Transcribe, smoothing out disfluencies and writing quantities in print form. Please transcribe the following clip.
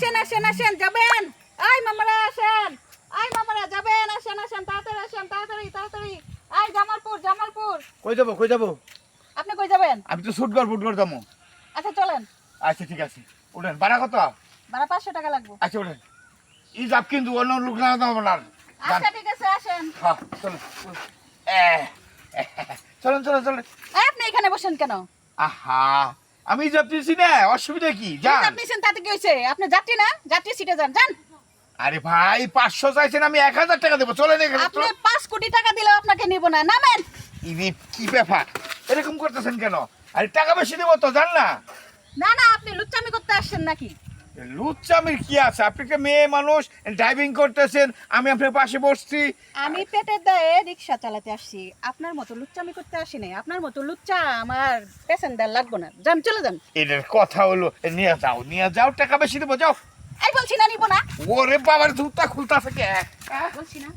আসেন আসেন আসেন যাবেন। আই মামারা আসেন। আই মামারা যাবেন আসেন আসেন তাড়াতাড়ি আসেন তাড়াতাড়ি। আই জামালপুর। কই যাবো? আপনি কই যাবেন? আমি তো ফুটবল যাবো। আচ্ছা চলেন। আচ্ছা ঠিক আছে, উঠেন। ভাড়া কত? ভাড়া 500 টাকা লাগবে। আচ্ছা উঠেন। ই যাব কিন্তু অন্য লোক না দাও না। আচ্ছা ঠিক আছে আসেন। হ্যাঁ চলো। চলেন। আপনি এখানে বসেন কেন? আহা, আমি যাচ্ছি না, অসুবিধা কি? যান। আপনি নিছেন তাতে কি হইছে? আপনি যাত্রী না? যাত্রী সিটে যান। আরে ভাই 500 চাইছেন, আমি 1000 টাকা দেবো। চলেন এখানে। আপনি 5 কোটি টাকা দিলেও আপনাকে নিব না। নামেন। ইনি কি ব্যাপার এরকম করতেছেন কেন? আরে টাকা বেশি দেবো তো, জান না? না আপনি লুচ্চামি করতে আসছেন নাকি? লুচ্চামির কি আছে? আপনি কি মেয়ে মানুষ, ড্রাইভিং করতেছেন, আমি আপনার পাশে বসছি। আমি পেটের দায়ে রিক্সা চালাতে আসছি। আপনার মতো লুচ্চামি করতে আসি নাই। আপনার মতো লুচ্চা আমার প্যাসেঞ্জার লাগবে না। যান চলে যান। এটার কথা হলো নিয়ে যাও, টাকা বেশি দেবো, যাও। এই বলছি না নিব না। ওরে বাবার জুতা খুলতা থেকে বলছি না।